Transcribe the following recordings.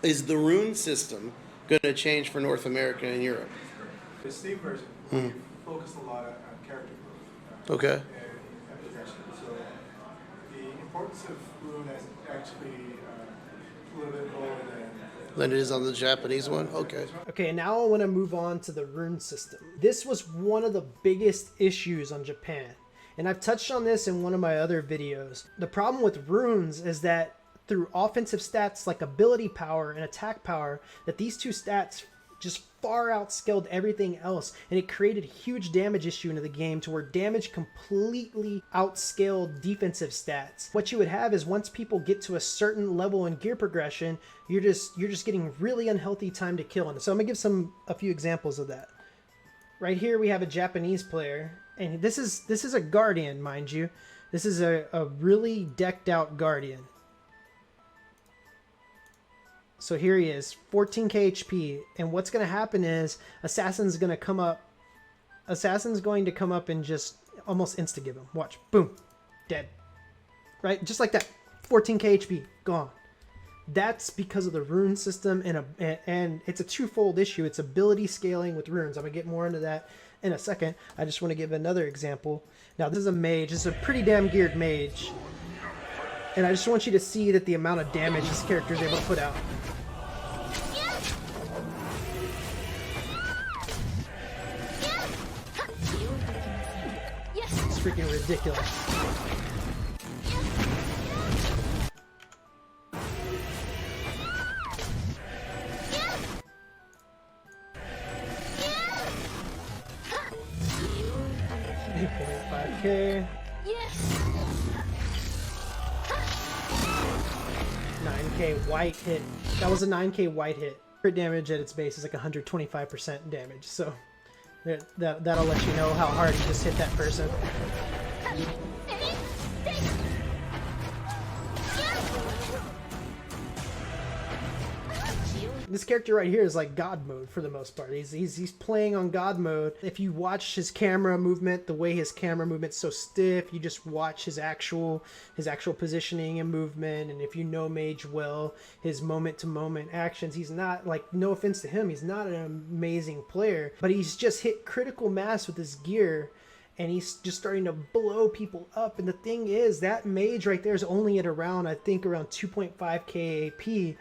Is the rune system going to change for North America and Europe? The Steam version, we focus a lot on character growth Okay. and progression. So the importance of rune is actually a little bit lower Than it is on the Japanese one? Okay. Okay, now I want to move on to the rune system. This was one of the biggest issues on Japan, and I've touched on this in one of my other videos. The problem with runes is that through offensive stats like ability power and attack power, that these two stats just far outscaled everything else, and it created a huge damage issue into the game to where damage completely outscaled defensive stats. What you would have is once people get to a certain level in gear progression, you're just getting really unhealthy time to kill. And so I'm gonna give a few examples of that. Right here we have a Japanese player, and this is a guardian, mind you. This is a really decked out guardian. So here he is, 14k HP, and what's going to happen is Assassin's going to come up and just almost insta-give him. Watch. Boom. Dead. Right? Just like that. 14k HP. Gone. That's because of the rune system, and it's a twofold issue. It's ability scaling with runes. I'm going to get more into that in a second. I just want to give another example. Now, this is a mage. This is a pretty damn geared mage. And I just want you to see that the amount of damage this character is able to put out. It's freaking ridiculous. $8.5k. 9k white hit. That was a 9k white hit. Crit damage at its base is like 125% damage, so that'll let you know how hard you just hit that person. This character right here is like God mode for the most part. He's playing on God mode. If you watch his camera movement, the way his camera movement's so stiff, you just watch his actual positioning and movement. And if you know Mage well, his moment to moment actions, he's not, like, no offense to him, he's not an amazing player, but he's just hit critical mass with his gear. And he's just starting to blow people up. And the thing is, that mage right there is only at around, I think, around 2.5k AP.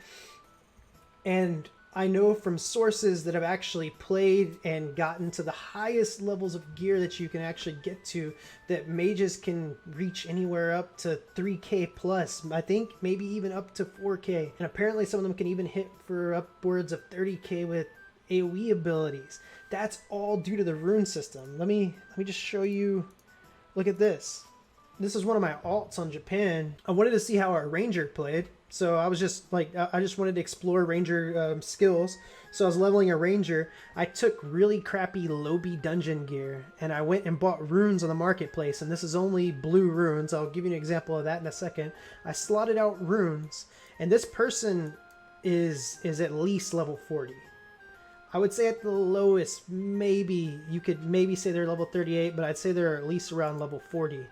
And I know from sources that have actually played and gotten to the highest levels of gear that you can actually get to, that mages can reach anywhere up to 3k plus. I think maybe even up to 4k. And apparently some of them can even hit for upwards of 30k with AoE abilities. That's all due to the rune system. Let me just show you. Look at this. This is one of my alts on Japan. I wanted to see how our ranger played. So I was just like, I just wanted to explore ranger skills. So I was leveling a ranger. I took really crappy lobby dungeon gear and I went and bought runes on the marketplace. And this is only blue runes. I'll give you an example of that in a second. I slotted out runes, and this person is at least level 40. I would say at the lowest, maybe you could maybe say they're level 38, but I'd say they're at least around level 40.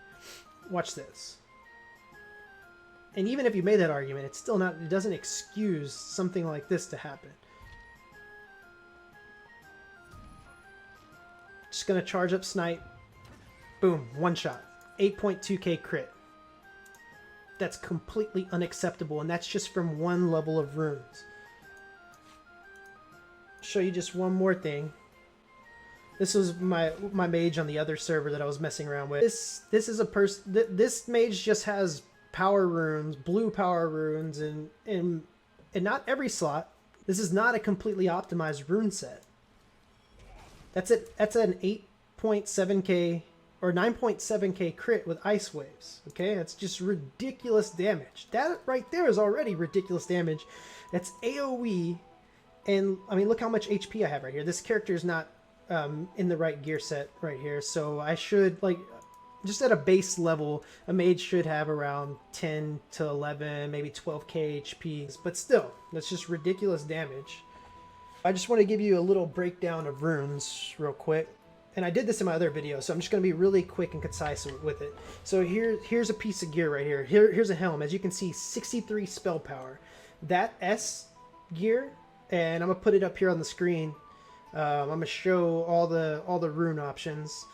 Watch this. And even if you made that argument, it's still not, it doesn't excuse something like this to happen. Just gonna charge up snipe. Boom, one shot. 8.2k crit. That's completely unacceptable, and that's just from one level of runes. Show you just one more thing. This was my mage on the other server that I was messing around with. This is a person. This mage just has power runes, blue power runes, and not every slot. This is not a completely optimized rune set. That's it. That's an 8.7k or 9.7k crit with ice waves. Okay, that's just ridiculous damage. That right there is already ridiculous damage. That's AoE, and I mean, look how much HP I have right here. This character is not in the right gear set right here, so I should, like, just at a base level, a mage should have around 10 to 11, maybe 12k HP. But still, that's just ridiculous damage. I just want to give you a little breakdown of runes real quick. And I did this in my other video, so I'm just going to be really quick and concise with it. So here's a piece of gear right here. Here's a helm. As you can see, 63 spell power. That S gear, and I'm gonna put it up here on the screen. I'm gonna show all the rune options.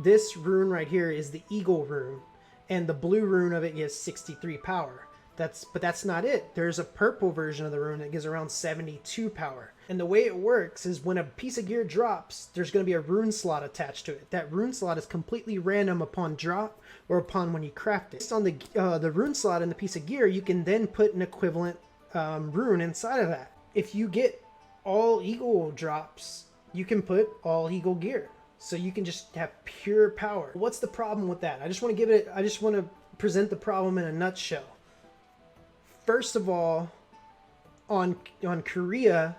This rune right here is the Eagle rune, and the blue rune of it gives 63 power. But that's not it. There's a purple version of the rune that gives around 72 power. And the way it works is when a piece of gear drops, there's going to be a rune slot attached to it. That rune slot is completely random upon drop or upon when you craft it. Based on the rune slot in the piece of gear, you can then put an equivalent rune inside of that. If you get all Eagle drops, you can put all Eagle gear. So you can just have pure power. What's the problem with that? I just want to present the problem in a nutshell. First of all, on Korea,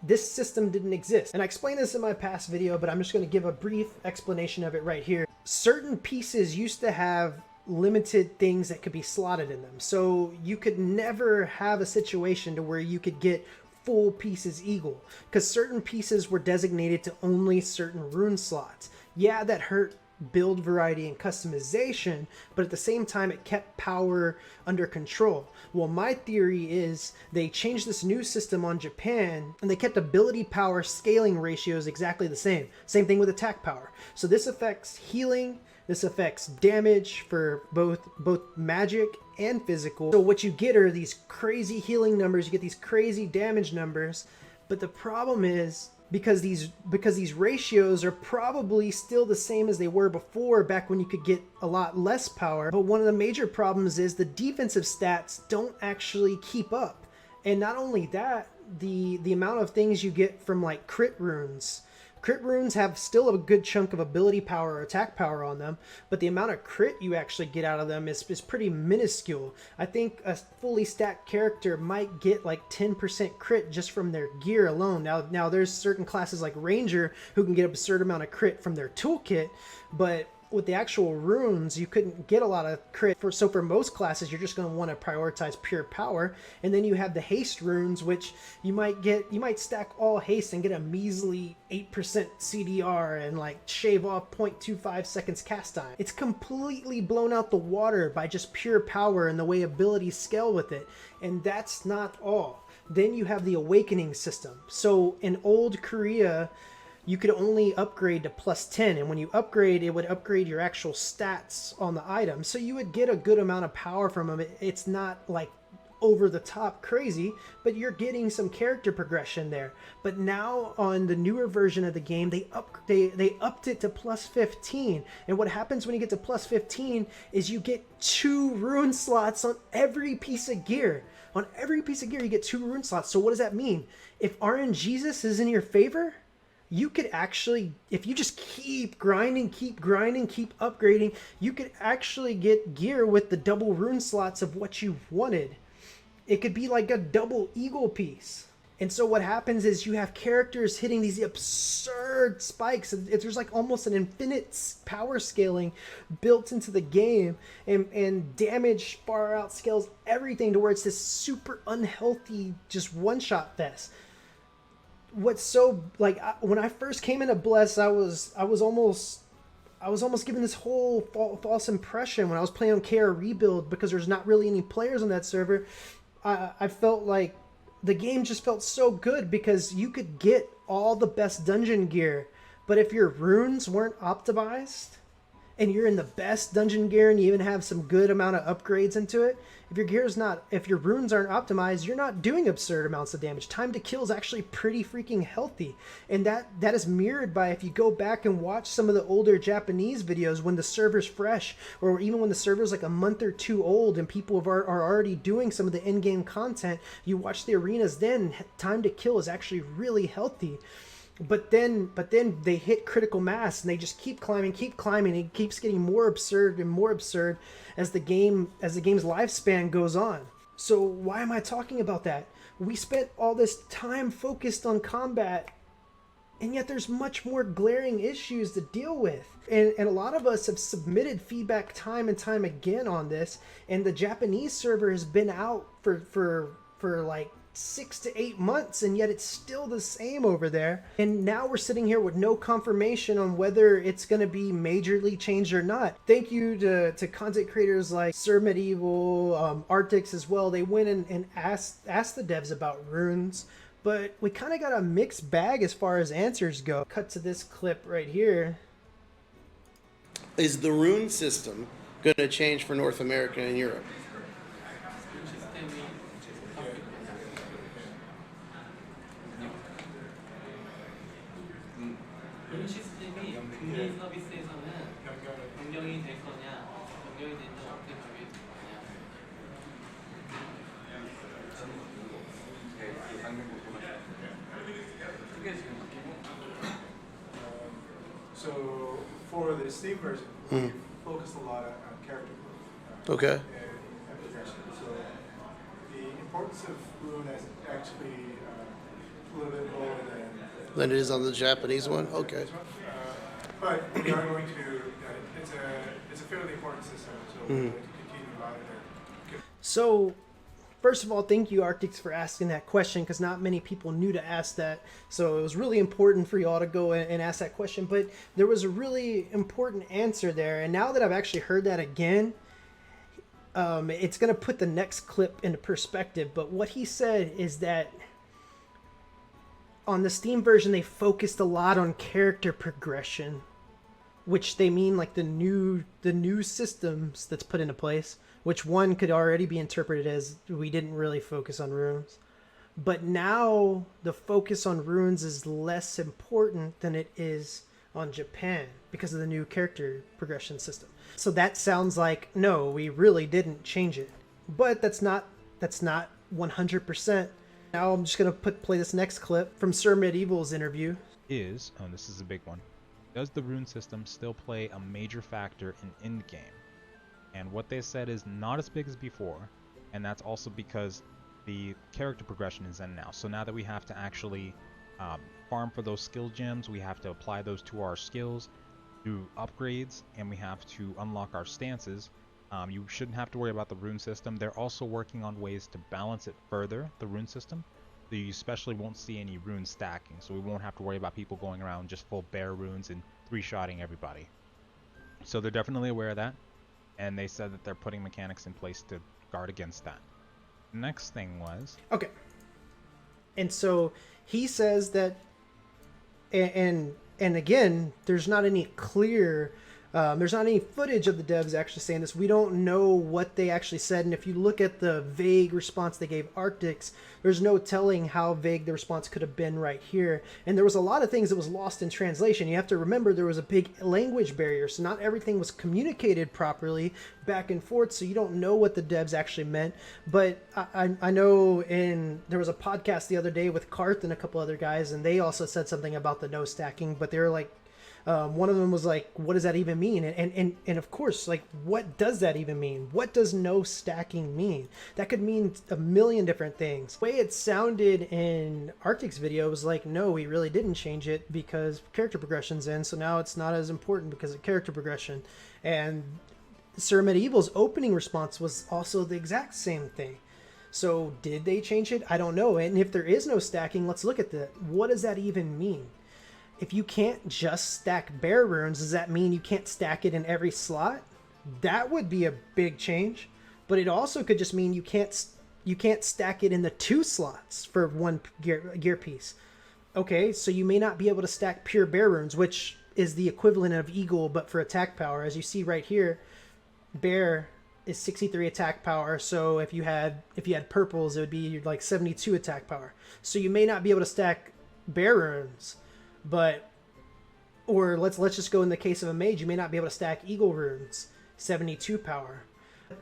this system didn't exist. And I explained this in my past video, but I'm just going to give a brief explanation of it right here. Certain pieces used to have limited things that could be slotted in them. So you could never have a situation to where you could get full pieces Eagle, because certain pieces were designated to only certain rune slots. Yeah, that hurt build variety and customization, but at the same time it kept power under control. Well, my theory is they changed this new system on Japan and they kept ability power scaling ratios exactly the same. Same thing with attack power. So this affects healing, this affects damage for both magic and physical. So what you get are these crazy healing numbers, you get these crazy damage numbers, but the problem is because these ratios are probably still the same as they were before, back when you could get a lot less power. But one of the major problems is the defensive stats don't actually keep up. And not only that, the amount of things you get from like crit runes. Crit runes have still a good chunk of ability power or attack power on them, but the amount of crit you actually get out of them is pretty minuscule. I think a fully stacked character might get like 10% crit just from their gear alone. Now there's certain classes like Ranger who can get an absurd amount of crit from their toolkit, but with the actual runes, you couldn't get a lot of crit. So for most classes, you're just going to want to prioritize pure power. And then you have the haste runes, which you might stack all haste and get a measly 8% CDR and like shave off 0.25 seconds cast time. It's completely blown out the water by just pure power and the way abilities scale with it. And that's not all. Then you have the awakening system. So in old Korea, you could only upgrade to +10, and when you upgrade, it would upgrade your actual stats on the item. So you would get a good amount of power from them. It's not like over the top crazy, but you're getting some character progression there. But now on the newer version of the game, they upped it to +15. And what happens when you get to +15 is you get 2 rune slots on every piece of gear. On every piece of gear, you get 2 rune slots. So what does that mean? If RNGesus is in your favor, you could actually, if you just keep grinding, keep upgrading, you could actually get gear with the double rune slots of what you wanted. It could be like a double Eagle piece. And so what happens is you have characters hitting these absurd spikes. There's like almost an infinite power scaling built into the game, and damage far outscales everything to where it's this super unhealthy, just one-shot fest. What's so like when I first came into Bless, I was almost given this whole false impression when I was playing on KR Rebuild, because there's not really any players on that server. I felt like the game just felt so good because you could get all the best dungeon gear, but if your runes weren't optimized and you're in the best dungeon gear and you even have some good amount of upgrades into it, if your runes aren't optimized, you're not doing absurd amounts of damage. Time to kill is actually pretty freaking healthy. And that is mirrored by, if you go back and watch some of the older Japanese videos when the server's fresh, or even when the server's like a month or 2 old and people are already doing some of the in-game content, you watch the arenas then, time to kill is actually really healthy. But then they hit critical mass and they just keep climbing, and it keeps getting more absurd and more absurd as the game's lifespan goes on. So why am I talking about that? We spent all this time focused on combat, and yet there's much more glaring issues to deal with. And a lot of us have submitted feedback time and time again on this, and the Japanese server has been out for like 6 to 8 months, and yet it's still the same over there. And now we're sitting here with no confirmation on whether it's going to be majorly changed or not. Thank you to content creators like Sir Medieval, Arctix as well. They went and asked the devs about runes, but we kind of got a mixed bag as far as answers go. Cut to this clip right here. Is the rune system going to change for North America and Europe? 룬 시스템이 금리 서비스에서는 변경이 될 거냐, 변경이 되면 어떻게 변경이 될 거냐. So for the Steam version, we focused a lot on character growth. Okay. And progression. So the importance of Rune is actually a little bit lower Than it is on the Japanese one? Okay. But we are going to, it's a fairly important system, so we're going to continue monitoring. So, first of all, thank you, Arctix, for asking that question, because not many people knew to ask that. So it was really important for you all to go and ask that question. But there was a really important answer there. And now that I've actually heard that again, it's going to put the next clip into perspective. But what he said is that on the Steam version, they focused a lot on character progression, which they mean like the new systems that's put into place, which one could already be interpreted as we didn't really focus on runes. But now the focus on runes is less important than it is on Japan because of the new character progression system. So that sounds like, no, we really didn't change it. But that's not 100%. Now I'm just going to play this next clip from Sir Medieval's interview. This is a big one. Does the rune system still play a major factor in endgame? And what they said is not as big as before, and that's also because the character progression is in now. So now that we have to actually farm for those skill gems, we have to apply those to our skills, do upgrades, and we have to unlock our stances. You shouldn't have to worry about the rune system. They're also working on ways to balance it further, the rune system. So you especially won't see any rune stacking, so we won't have to worry about people going around just full bare runes and three-shotting everybody. So they're definitely aware of that, and they said that they're putting mechanics in place to guard against that. Next thing was... Okay. And so he says that, and again, there's not any clear... there's not any footage of the devs actually saying this. We don't know what they actually said. And if you look at the vague response they gave Arctix, there's no telling how vague the response could have been right here. And there was a lot of things that was lost in translation. You have to remember there was a big language barrier. So not everything was communicated properly back and forth. So you don't know what the devs actually meant. But I know there was a podcast the other day with Carthh and a couple other guys, and they also said something about the no stacking, but they were like, one of them was like, what does that even mean? And of course, like, what does that even mean? What does no stacking mean? That could mean a million different things. The way it sounded in Arctix's video was like, no, we really didn't change it because character progression's in, so now it's not as important because of character progression. And Sir Medieval's opening response was also the exact same thing. So did they change it? I don't know. And if there is no stacking, let's look at that. What does that even mean? If you can't just stack bare runes, does that mean you can't stack it in every slot? That would be a big change. But it also could just mean you can't stack it in the 2 slots for one gear piece. Okay, so you may not be able to stack pure bare runes, which is the equivalent of eagle but for attack power. As you see right here, bare is 63 attack power. So if you had purples, it would be like 72 attack power. So you may not be able to stack bare runes. Or let's just go in the case of a mage, you may not be able to stack eagle runes, 72 power.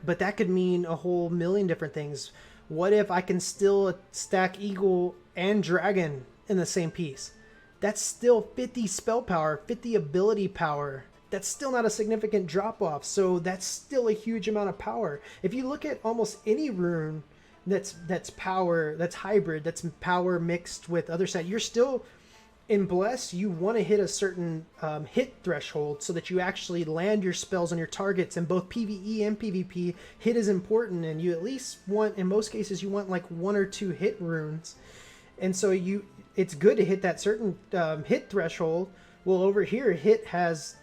But that could mean a whole million different things. What if I can still stack eagle and dragon in the same piece? That's still 50 spell power, 50 ability power. That's still not a significant drop off. So that's still a huge amount of power. If you look at almost any rune that's power, that's hybrid, that's power mixed with other side, you're still in Bless, you want to hit a certain hit threshold so that you actually land your spells on your targets. And both PvE and PvP, hit is important, and you at least want, in most cases, you want like 1 or 2 hit runes. And so it's good to hit that certain hit threshold. Well, over here, hit has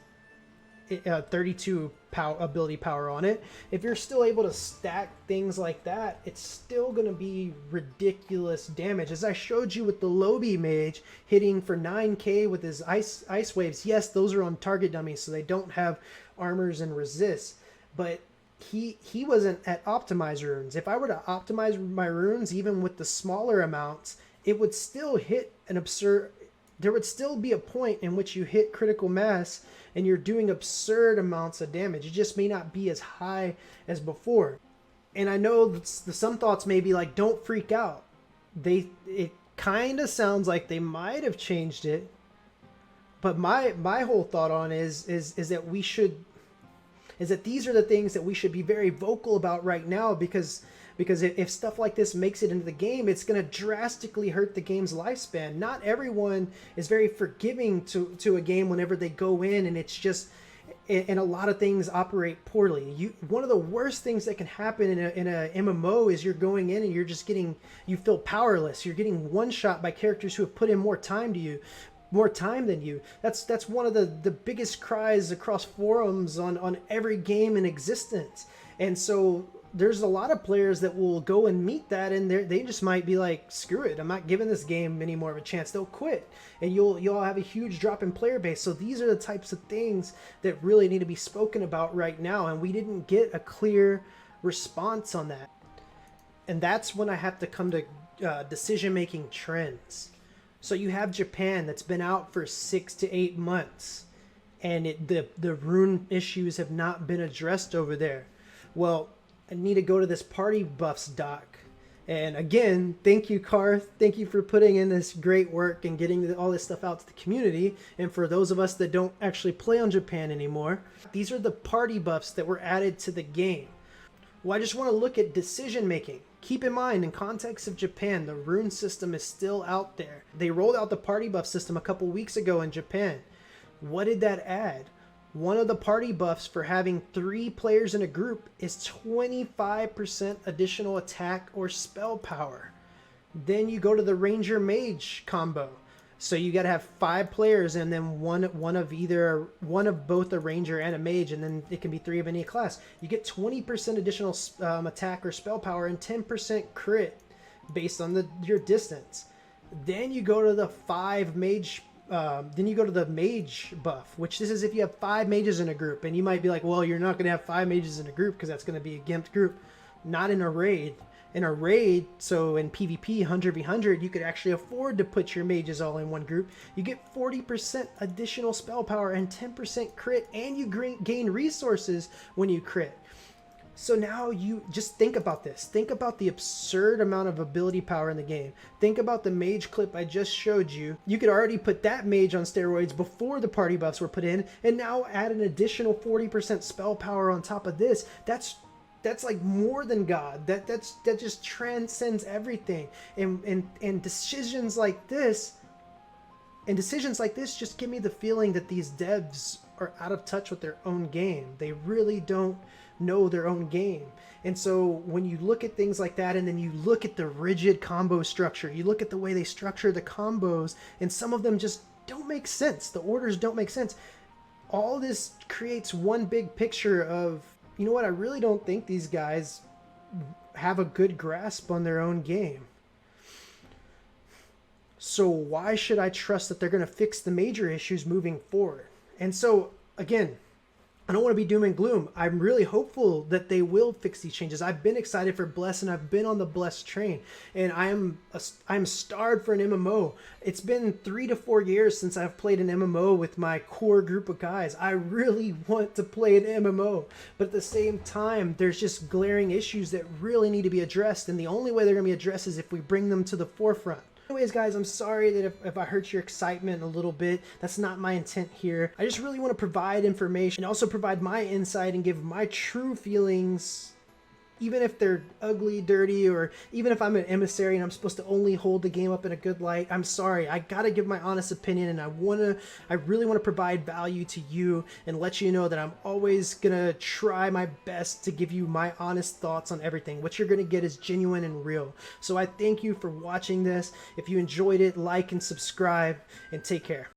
32 ability power on it. If you're still able to stack things like that, it's still going to be ridiculous damage. As I showed you with the Lobi mage hitting for 9k with his ice waves, yes, those are on target dummies, so they don't have armors and resists, but he wasn't at optimized runes. If I were to optimize my runes even with the smaller amounts, it would still hit an absurd, there would still be a point in which you hit critical mass and you're doing absurd amounts of damage. It just may not be as high as before. And I know some thoughts may be like, don't freak out. It kind of sounds like they might have changed it. But my whole thought on is that these are the things that we should be very vocal about right now, because if stuff like this makes it into the game, it's going to drastically hurt the game's lifespan. Not everyone is very forgiving to a game whenever they go in and it's just, and a lot of things operate poorly. One of the worst things that can happen in a MMO is you're going in and you're just you feel powerless. You're getting one shot by characters who have put in more time than you. That's one of the biggest cries across forums on every game in existence. And so there's a lot of players that will go and meet that, and they just might be like, screw it, I'm not giving this game any more of a chance. They'll quit, and you'll have a huge drop in player base. So these are the types of things that really need to be spoken about right now, and we didn't get a clear response on that. And that's when I have to come to decision-making trends. So you have Japan that's been out for 6 to 8 months, and the rune issues have not been addressed over there. Well, I need to go to this party buffs doc. And again, thank you, Carthh. Thank you for putting in this great work and getting all this stuff out to the community. And for those of us that don't actually play on Japan anymore, these are the party buffs that were added to the game. Well, I just want to look at decision making. Keep in mind, in context of Japan, the rune system is still out there. They rolled out the party buff system a couple weeks ago in Japan. What did that add? One of the party buffs for having 3 players in a group is 25% additional attack or spell power. Then you go to the Ranger Mage combo. So you got to have 5 players and then one of both a Ranger and a Mage, and then it can be 3 of any class. You get 20% additional attack or spell power and 10% crit based on your distance. Then you go to the 5 Mage. Then you go to the mage buff, which this is if you have 5 mages in a group. And you might be like, well, you're not going to have 5 mages in a group because that's going to be a gimped group. Not in a raid. In a raid, so in PvP 100v100, you could actually afford to put your mages all in one group. You get 40% additional spell power and 10% crit, and you gain resources when you crit. So now you just think about this. Think about the absurd amount of ability power in the game. Think about the mage clip I just showed you. You could already put that mage on steroids before the party buffs were put in, and now add an additional 40% spell power on top of this. That's like more than God. That just transcends everything. And decisions like this, just give me the feeling that these devs are out of touch with their own game. They really don't know their own game. And so when you look at things like that, and then you look at the rigid combo structure, you look at the way they structure the combos, and some of them just don't make sense. The orders don't make sense. All this creates one big picture of, you know what, I really don't think these guys have a good grasp on their own game. So why should I trust that they're going to fix the major issues moving forward? And so, again, I don't want to be doom and gloom. I'm really hopeful that they will fix these changes. I've been excited for Bless, and I've been on the Bless train, and I'm starved for an MMO. It's been 3 to 4 years since I've played an MMO with my core group of guys. I really want to play an MMO, but at the same time, there's just glaring issues that really need to be addressed, and the only way they're going to be addressed is if we bring them to the forefront. Anyways, guys, I'm sorry that if I hurt your excitement a little bit. That's not my intent here. I just really want to provide information and also provide my insight and give my true feelings even if they're ugly, dirty, or even if I'm an emissary and I'm supposed to only hold the game up in a good light, I'm sorry. I gotta give my honest opinion, and I really want to provide value to you and let you know that I'm always gonna try my best to give you my honest thoughts on everything. What you're gonna get is genuine and real. So I thank you for watching this. If you enjoyed it, like and subscribe, and take care.